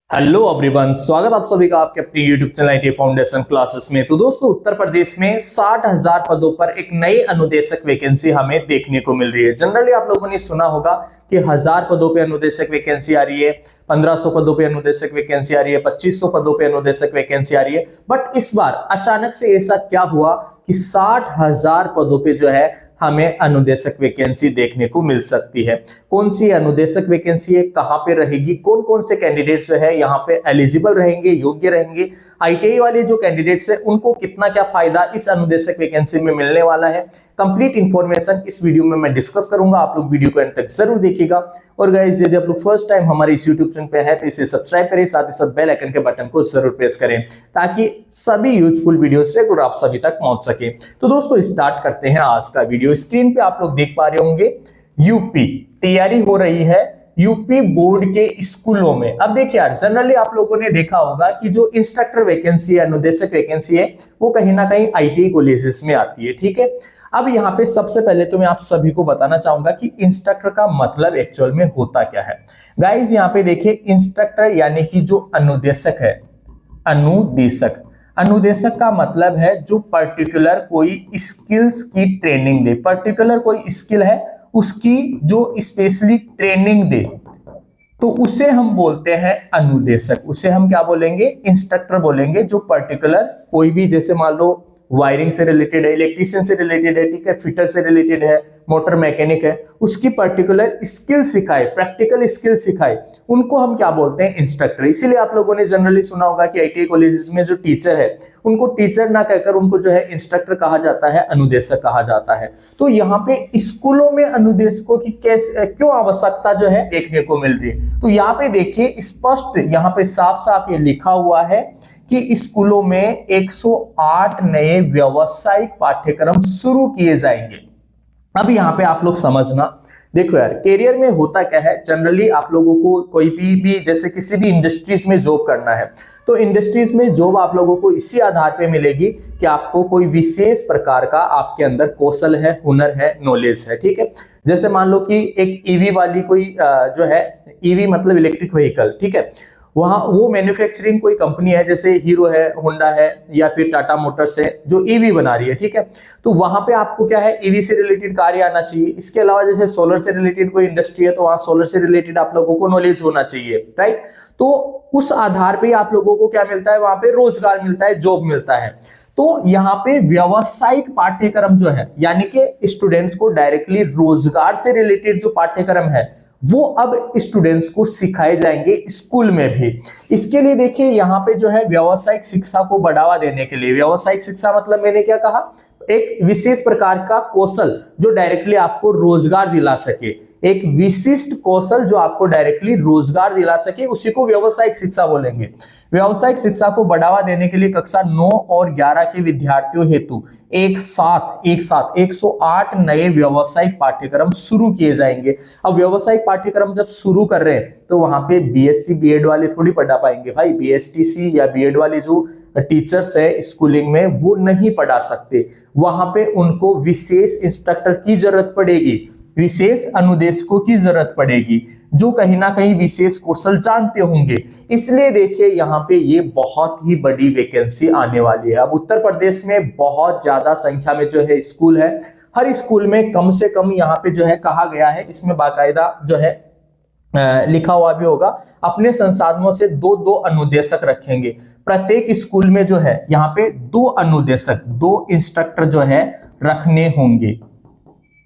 Hello everyone, स्वागत आप सभी का आपके अपने YouTube channel IT foundation classes में। तो दोस्तों, उत्तर प्रदेश में 60,000 पदों पर एक नई अनुदेशक वैकेंसी हमें देखने को मिल रही है। जनरली आप लोगों ने सुना होगा कि 1000 पदों पे अनुदेशक वैकेंसी आ रही है, 1500 पदों पे अनुदेशक वैकेंसी आ रही है, 2500 पदों पे अनुदेशक वैकेंसी आ रही है। बट इस बार अचानक से ऐसा क्या हुआ कि 60,000 पदों पे जो है हमें अनुदेशक वैकेंसी देखने को मिल सकती है। कौन सी अनुदेशक वैकेंसी है, कहां पे रहेगी, कौन कौन से कैंडिडेट्स जो है यहाँ पे एलिजिबल रहेंगे, योग्य रहेंगे, आईटीआई वाले जो कैंडिडेट्स है उनको कितना क्या फायदा इस अनुदेशक वैकेंसी में मिलने वाला है, कंप्लीट इंफॉर्मेशन इस वीडियो में मैं डिस्कस करूंगा। आप लोग वीडियो को एंड तक जरूर देखिएगा। और गाइस, यदि आप लोग फर्स्ट टाइम हमारे इस यूट्यूब चैनल पे है तो इसे सब्सक्राइब करें, साथ ही साथ बेल आइकन के बटन को जरूर प्रेस करें ताकि सभी यूजफुल वीडियोस रेगुलर आप सभी तक पहुंच सके। तो दोस्तों, स्टार्ट करते हैं आज का वीडियो। स्क्रीन पे आप लोग देख पा रहे होंगे यूपी तैयारी हो रही है यूपी बोर्ड के स्कूलों में। अब देखिए यार, जनरली आप लोगों ने देखा होगा कि जो इंस्ट्रक्टर वैकेंसी है, अनुदेशक वैकेंसी है, वो कहीं ना कहीं आईटीआई कॉलेजेस में आती है। ठीक है, अब यहाँ पे सबसे पहले तो मैं आप सभी को बताना चाहूंगा कि इंस्ट्रक्टर का मतलब एक्चुअल में होता क्या है। गाइज, यहाँ पे देखिए, इंस्ट्रक्टर यानी कि जो अनुदेशक है, अनुदेशक अनुदेशक का मतलब है जो पर्टिकुलर कोई स्किल्स की ट्रेनिंग दे, पर्टिकुलर कोई स्किल है उसकी जो स्पेशली ट्रेनिंग दे, तो उसे हम बोलते हैं अनुदेशक। उसे हम क्या बोलेंगे? इंस्ट्रक्टर बोलेंगे। जो पर्टिकुलर कोई भी, जैसे मान लो वायरिंग से रिलेटेड है, इलेक्ट्रिशियन से रिलेटेड है, ठीक है, फिटर से रिलेटेड है, मोटर मैकेनिक है, उसकी पर्टिकुलर स्किल सिखाए, प्रैक्टिकल स्किल सिखाए, उनको हम क्या बोलते हैं? इंस्ट्रक्टर। इसीलिए आप लोगों ने जनरली सुना होगा कि आईटीआई कॉलेजेस में जो टीचर है उनको टीचर ना कहकर उनको जो है इंस्ट्रक्टर कहा जाता है, अनुदेशक कहा जाता है। तो यहाँ पे स्कूलों में अनुदेशकों की कैसे क्यों आवश्यकता जो है देखने को मिल रही है, तो यहाँ पे देखिए स्पष्ट, यहाँ पे साफ साफ ये लिखा हुआ है कि स्कूलों में 108 नए व्यावसायिक पाठ्यक्रम शुरू किए जाएंगे। अब यहाँ पे आप लोग समझना, देखो यार, करियर में होता क्या है, जनरली आप लोगों को कोई भी जैसे किसी भी इंडस्ट्रीज में जॉब करना है तो इंडस्ट्रीज में जॉब आप लोगों को इसी आधार पे मिलेगी कि आपको कोई विशेष प्रकार का आपके अंदर कौशल है, हुनर है, नॉलेज है। ठीक है, जैसे मान लो कि एक ईवी वाली कोई जो है, ईवी मतलब इलेक्ट्रिक व्हीकल, ठीक है, वहां वो मैन्युफैक्चरिंग कोई कंपनी है, जैसे हीरो है, होंडा है, या फिर टाटा मोटर्स है, जो ईवी बना रही है। ठीक है, तो वहां पे आपको क्या है, ईवी से रिलेटेड कार्य आना चाहिए। इसके अलावा जैसे सोलर से रिलेटेड कोई इंडस्ट्री है तो वहां सोलर से रिलेटेड आप लोगों को नॉलेज होना चाहिए, राइट। तो उस आधार पे आप लोगों को क्या मिलता है, वहां पे रोजगार मिलता है, जॉब मिलता है। तो यहाँ पे व्यावसायिक पाठ्यक्रम जो है, यानी कि स्टूडेंट्स को डायरेक्टली रोजगार से रिलेटेड जो पाठ्यक्रम है वो अब स्टूडेंट्स को सिखाए जाएंगे स्कूल में भी। इसके लिए देखिए, यहाँ पे जो है व्यावसायिक शिक्षा को बढ़ावा देने के लिए, व्यावसायिक शिक्षा मतलब मैंने क्या कहा, एक विशेष प्रकार का कौशल जो डायरेक्टली आपको रोजगार दिला सके, एक विशिष्ट कौशल जो आपको डायरेक्टली रोजगार दिला सके, उसी को व्यावसायिक शिक्षा बोलेंगे। व्यावसायिक शिक्षा को बढ़ावा देने के लिए कक्षा 9 और 11 के विद्यार्थियों हेतु एक साथ 108 नए व्यावसायिक पाठ्यक्रम शुरू किए जाएंगे। अब व्यावसायिक पाठ्यक्रम जब शुरू कर रहे हैं तो वहां पे बीएससी बीएड वाले थोड़ी पढ़ा पाएंगे भाई, बीएसटीसी या बीएड वाले जो टीचर्स है स्कूलिंग में वो नहीं पढ़ा सकते। वहां पे उनको विशेष इंस्ट्रक्टर की जरूरत पड़ेगी, विशेष अनुदेशकों की जरूरत पड़ेगी जो कहीं ना कहीं विशेष कौशल जानते होंगे। इसलिए देखिए, यहाँ पे ये बहुत ही बड़ी वैकेंसी आने वाली है। अब उत्तर प्रदेश में बहुत ज्यादा संख्या में जो है स्कूल है, हर स्कूल में कम से कम यहाँ पे जो है कहा गया है, इसमें बाकायदा जो है लिखा हुआ भी होगा, अपने संसाधनों से 2-2 अनुदेशक रखेंगे। प्रत्येक स्कूल में जो है यहाँ पे 2 अनुदेशक, 2 इंस्ट्रक्टर जो है रखने होंगे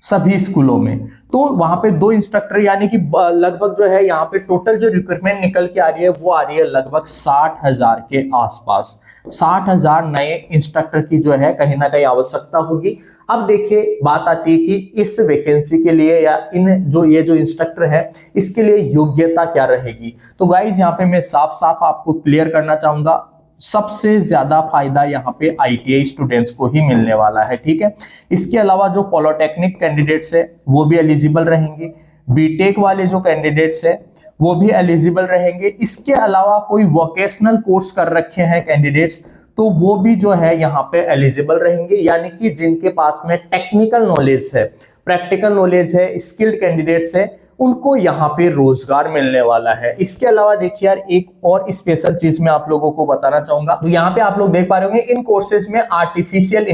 सभी स्कूलों में। तो वहां पे 2 इंस्ट्रक्टर, यानी कि लगभग जो है यहाँ पे टोटल जो रिक्रूटमेंट निकल के आ रही है वो आ रही है लगभग 60,000 के आसपास। 60,000 नए इंस्ट्रक्टर की जो है कहीं ना कहीं आवश्यकता होगी। अब देखिए, बात आती है कि इस वैकेंसी के लिए या इन जो ये जो इंस्ट्रक्टर है इसके लिए योग्यता क्या रहेगी। तो गाइज, यहाँ पे मैं साफ साफ आपको क्लियर करना चाहूंगा, सबसे ज्यादा फायदा यहाँ पे आईटीआई स्टूडेंट्स को ही मिलने वाला है। ठीक है, इसके अलावा जो पॉलिटेक्निक कैंडिडेट्स है वो भी एलिजिबल रहेंगे, बीटेक वाले जो कैंडिडेट्स है वो भी एलिजिबल रहेंगे। इसके अलावा कोई वोकेशनल कोर्स कर रखे हैं कैंडिडेट्स तो वो भी जो है यहाँ पे एलिजिबल रहेंगे, यानी कि जिनके पास में टेक्निकल नॉलेज है, प्रैक्टिकल नॉलेज है, स्किल्ड कैंडिडेट्स है, उनको यहाँ पे रोजगार मिलने वाला है। इसके अलावा देखिए यार एक और स्पेशल चीज मैं आप लोगों को बताना चाहूंगा। तो यहाँ पे आप लोग देख पा रहे होंगे इन कोर्सेज में आर्टिफिशियल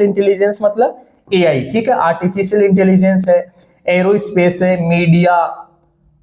इंटेलिजेंस मतलब एआई, ठीक है, आर्टिफिशियल इंटेलिजेंस है, एरोस्पेस है, मीडिया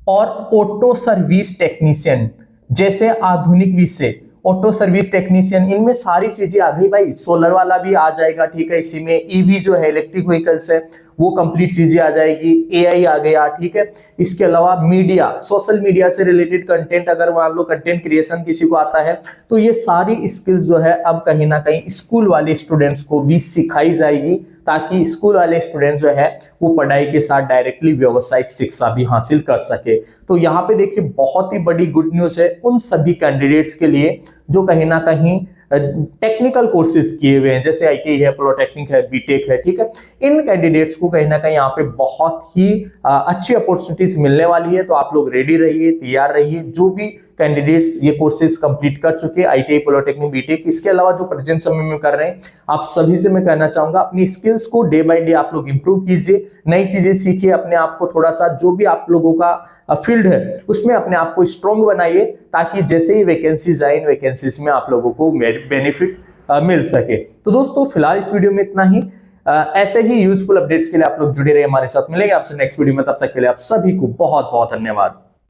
और ऑटो सर्विस टेक्नीशियन जैसे आधुनिक विषय, ऑटो सर्विस टेक्नीशियन, इनमें सारी चीजें आ गई भाई। सोलर वाला भी आ जाएगा, ठीक है, इसी में ईवी जो है इलेक्ट्रिक व्हीकल्स है वो कंप्लीट चीजें आ जाएगी, एआई आ गया, ठीक है। इसके अलावा मीडिया, सोशल मीडिया से रिलेटेड कंटेंट, अगर मान लो कंटेंट क्रिएशन किसी को आता है तो ये सारी स्किल्स जो है अब कहीं ना कहीं स्कूल वाले स्टूडेंट्स को भी सिखाई जाएगी, ताकि स्कूल वाले स्टूडेंट्स जो है वो पढ़ाई के साथ डायरेक्टली व्यावसायिक शिक्षा भी हासिल कर सके। तो यहाँ पे देखिए बहुत ही बड़ी गुड न्यूज है उन सभी कैंडिडेट्स के लिए जो कहीं ना कहीं टेक्निकल कोर्सेज किए हुए हैं, जैसे आईटीआई है, पॉलिटेक्निक है, बीटेक है, ठीक है। इन कैंडिडेट्स को कहीं ना कहीं यहाँ पे बहुत ही अच्छी अपॉर्चुनिटीज मिलने वाली है। तो आप लोग रेडी रहिए, तैयार रहिए। जो भी कैंडिडेट्स ये कोर्सेज कंप्लीट कर चुके हैं, आईटीआई, पॉलिटेक्निक, बीटेक, इसके अलावा जो प्रेजेंट समय में कर रहे हैं, आप सभी से मैं कहना चाहूंगा अपनी स्किल्स को डे बाय डे आप लोग इंप्रूव कीजिए, नई चीजें सीखिए, अपने आप को थोड़ा सा जो भी आप लोगों का फील्ड है उसमें अपने आप को स्ट्रॉन्ग बनाइए, ताकि जैसे ही वैकेंसीज आए इन वैकेंसीज में आप लोगों को बेनिफिट मिल सके। तो दोस्तों फिलहाल इस वीडियो में इतना ही। ऐसे ही यूजफुल अपडेट्स के लिए आप लोग जुड़े रहे हमारे साथ। मिलेंगे आपसे नेक्स्ट वीडियो में, तब तक के लिए आप सभी को बहुत बहुत धन्यवाद।